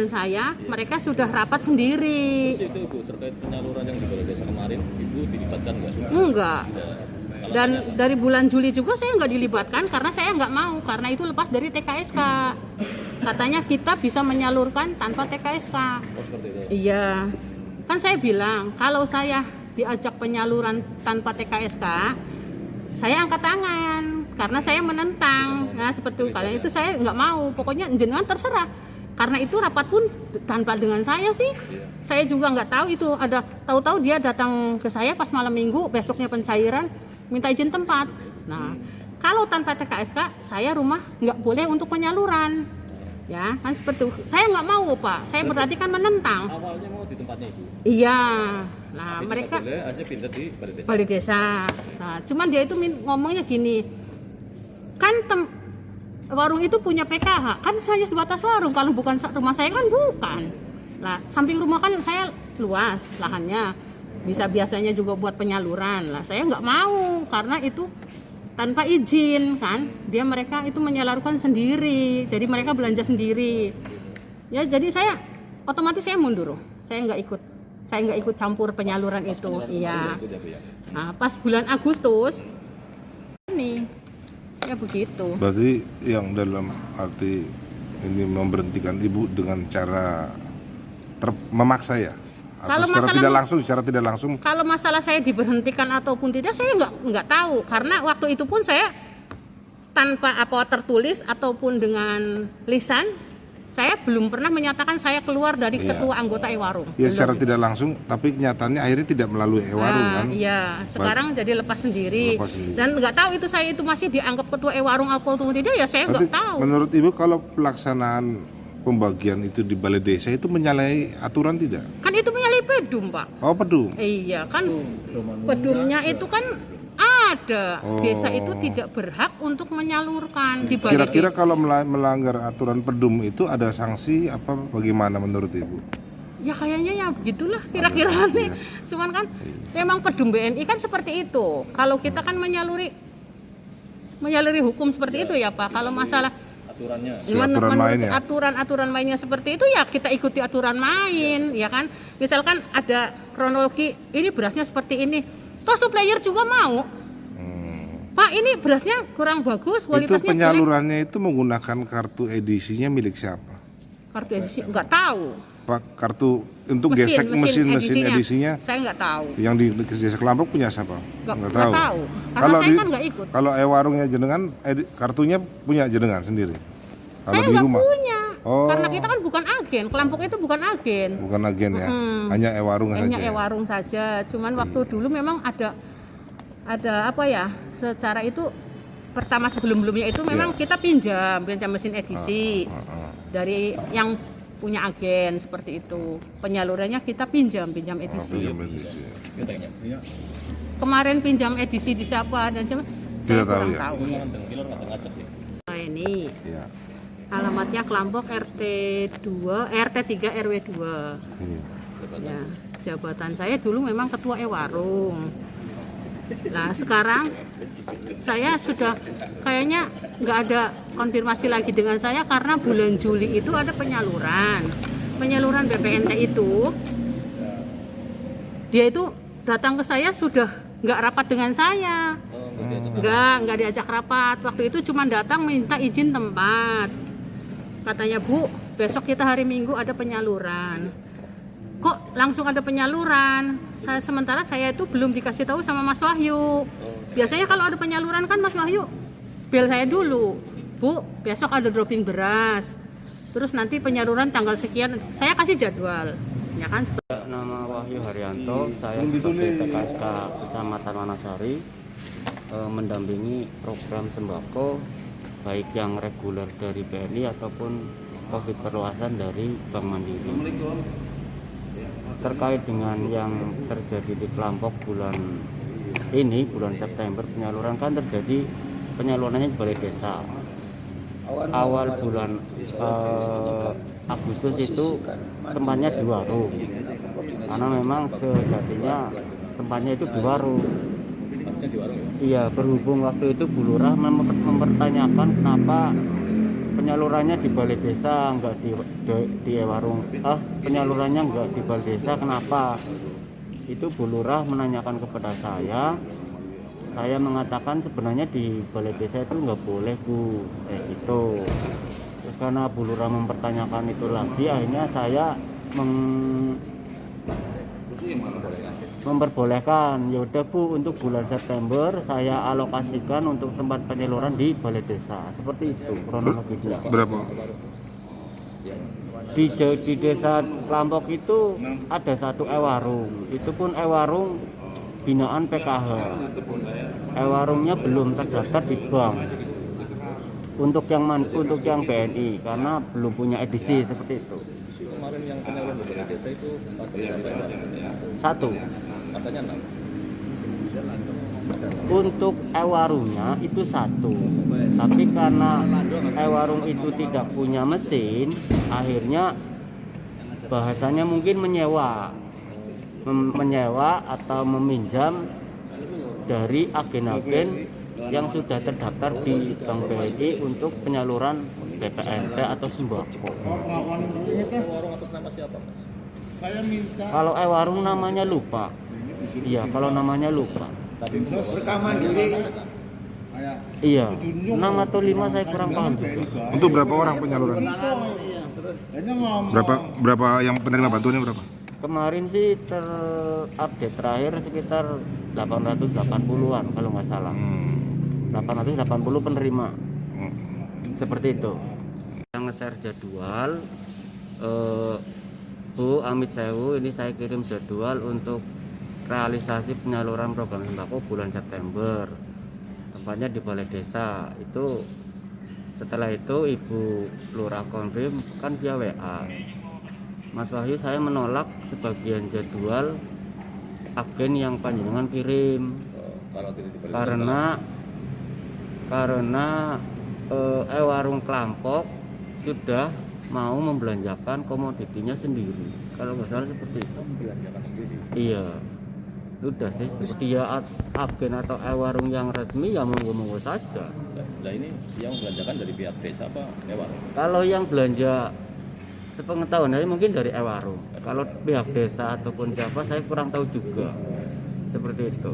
saya, mereka sudah rapat sendiri. Terus itu Ibu, terkait penyaluran yang di Balai Desa kemarin, Ibu dilibatkan nggak? Enggak. Dan dari bulan Juli juga saya nggak dilibatkan karena saya nggak mau, karena itu lepas dari TKSK. Katanya kita bisa menyalurkan tanpa TKSK. Oh, seperti itu. Iya. Kan saya bilang, kalau saya diajak penyaluran tanpa TKSK, saya angkat tangan karena saya menentang. Nah, seperti itu. Kalian itu saya nggak mau. Pokoknya jenengan terserah. Karena itu rapat pun tanpa dengan saya sih. Saya juga nggak tahu itu ada, tahu-tahu dia datang ke saya pas malam minggu, besoknya pencairan, minta izin tempat. Nah, kalau tanpa TKSK, saya rumah nggak boleh untuk penyaluran. Ya, kan seperti itu. Saya nggak mau, Pak. Saya berarti kan menentang. Awalnya mau di tempatnya Ibu. Iya. Nah, Tapi mereka nggak boleh, akhirnya pindah di Balai Desa. Balai Desa. Nah, cuman dia itu ngomongnya gini. Kan warung itu punya PKH, kan saya sebatas warung, kalau bukan rumah saya kan bukan. Nah, samping rumah kan saya luas lahannya, bisa biasanya juga buat penyaluran. Lah, saya nggak mau karena itu tanpa izin kan. Mereka itu menyalurkan sendiri, jadi mereka belanja sendiri. Ya, jadi saya otomatis saya mundur, saya nggak ikut campur penyaluran itu. Iya. Nah, pas bulan Agustus ini. Ya begitu. Berarti yang dalam arti ini memberhentikan Ibu dengan cara memaksa ya? Atau secara tidak langsung? Kalau masalah saya diberhentikan ataupun tidak, saya nggak tahu. Karena waktu itu pun saya tanpa apa tertulis ataupun dengan lisan, saya belum pernah menyatakan saya keluar dari ketua anggota Ewarung. Ya, secara tidak langsung, tapi kenyataannya akhirnya tidak melalui Ewarung kan? Iya, sekarang jadi lepas sendiri. Dan nggak tahu itu saya itu masih dianggap ketua Ewarung atau tidak, ya saya nggak tahu. Menurut Ibu, kalau pelaksanaan pembagian itu di Balai Desa itu menyalahi aturan tidak? Kan itu menyalahi Pedum, Pak. Oh, Pedum? Iya, kan Pedumnya itu kan ada. Desa itu tidak berhak untuk menyalurkan di Balai Kira-kira Desa. kalau melanggar aturan Pedum itu ada sanksi apa bagaimana menurut Ibu? Ya kayaknya ya begitulah kira-kira nih. Cuman kan memang Pedum BNI kan seperti itu. Kalau kita kan menyaluri hukum seperti itu ya Pak. Kalau masalah Aturannya. aturan mainnya seperti itu ya kita ikuti aturan main, ya kan. Misalkan ada kronologi, ini berasnya seperti ini. Toh supplier juga mau. Pak, ini berasnya kurang bagus, kualitasnya Itu penyalurannya itu menggunakan kartu edisinya milik siapa? Kartu edisi nggak tahu. Pak, kartu untuk gesek mesin edisinya saya nggak tahu. yang di Desa Kelampok punya siapa? Nggak tahu. Karena Kalau saya kan nggak ikut. Kalau warungnya jenengan kartunya punya jenengan sendiri. Kalau Saya di nggak rumah. punya. Oh. Karena kita kan bukan agen, Kelampok itu bukan agen. Bukan agen ya. Hanya warung saja. Hanya warung saja. Cuman waktu dulu memang ada apa ya? Secara itu pertama sebelum-sebelumnya itu memang kita pinjam mesin edisi dari yang punya agen seperti itu. Penyalurannya kita pinjam edisi. Kemarin pinjam edisi di siapa dan siapa? Tidak tahu ya. Tahu. Nah, ini. Ya. Alamatnya Kelampok RT 3 RW 2. Ya, jabatan saya dulu memang ketua Ewarung. Nah, sekarang saya sudah kayaknya nggak ada konfirmasi lagi dengan saya karena bulan Juli itu ada penyaluran BPNT itu. Dia itu datang ke saya sudah nggak rapat dengan saya. Nggak diajak rapat. Waktu itu cuma datang minta izin tempat. Katanya, Bu, besok kita hari Minggu ada penyaluran. Kok langsung ada penyaluran? Sementara saya itu belum dikasih tahu sama Mas Wahyu. Biasanya kalau ada penyaluran kan Mas Wahyu bel saya dulu. Bu, besok ada dropping beras. Terus nanti penyaluran tanggal sekian, saya kasih jadwal. Ya kan? Nama Wahyu Haryanto, saya sebagai PKSK Kecamatan Wanasari mendampingi program sembako baik yang reguler dari BNI ataupun COVID perluasan dari Bank Mandiri. Terkait dengan yang terjadi di Kelampok bulan September, penyaluran kan terjadi penyalurannya di Balai Desa. Awal bulan Agustus itu tempatnya di warung, karena memang sejatinya tempatnya itu di warung. Iya, berhubung waktu itu Bu Lurah mempertanyakan kenapa penyalurannya di balai desa, enggak di warung. Penyalurannya enggak di balai desa, kenapa? Itu Bu Lurah menanyakan kepada saya mengatakan sebenarnya di balai desa itu enggak boleh Bu, gitu. Terus karena Bu Lurah mempertanyakan itu lagi, akhirnya saya memperbolehkan. Ya udah Bu, untuk bulan September saya alokasikan untuk tempat penyaluran di balai desa. Seperti itu kronologisnya. Berapa? Di desa Klampok itu ada satu ewarung. Itu pun ewarung binaan PKH. Ewarungnya belum terdaftar di bank. Untuk yang BNI karena belum punya edisi seperti itu. Kemarin yang penyaluran di balai desa itu Satu. katanya 6. Untuk ewarungnya itu satu, tapi karena ewarung itu tidak punya mesin, akhirnya bahasanya mungkin menyewa atau meminjam dari agen-agen yang sudah terdaftar di Bank BNI untuk penyaluran BPNT atau sembako. Warung atas nama siapa, Mas? Kalau ewarung namanya lupa. Iya, kalau namanya lupa. Rekaman diri. Iya, 6 atau 5 saya kurang paham juga. Untuk berapa orang penyaluran? Berapa yang penerima bantuannya berapa? Kemarin sih terupdate terakhir sekitar 880-an kalau nggak salah. 880 penerima. Seperti itu. Yang nge-share jadwal, Bu Amit Sewu, ini saya kirim jadwal untuk realisasi penyaluran program sembako bulan September. Tempatnya di balai desa. Itu setelah itu Ibu Lurah konfirm kan via WA. Mas Wahyu, saya menolak sebagian jadwal agen yang panjenengan kirim Kalau tidak diberi karena warung Klampok sudah mau membelanjakan komoditinya sendiri. Kalau nggak salah seperti itu. membelanjakan sendiri. Iya, sudah sih. Dia agen atau warung yang resmi ya monggo-monggo saja. Nah ini yang membelanjakan dari pihak desa apa warung? Kalau yang belanja sepengetahuan saya mungkin dari warung. Kalau pihak desa ataupun siapa saya kurang tahu juga. Seperti itu.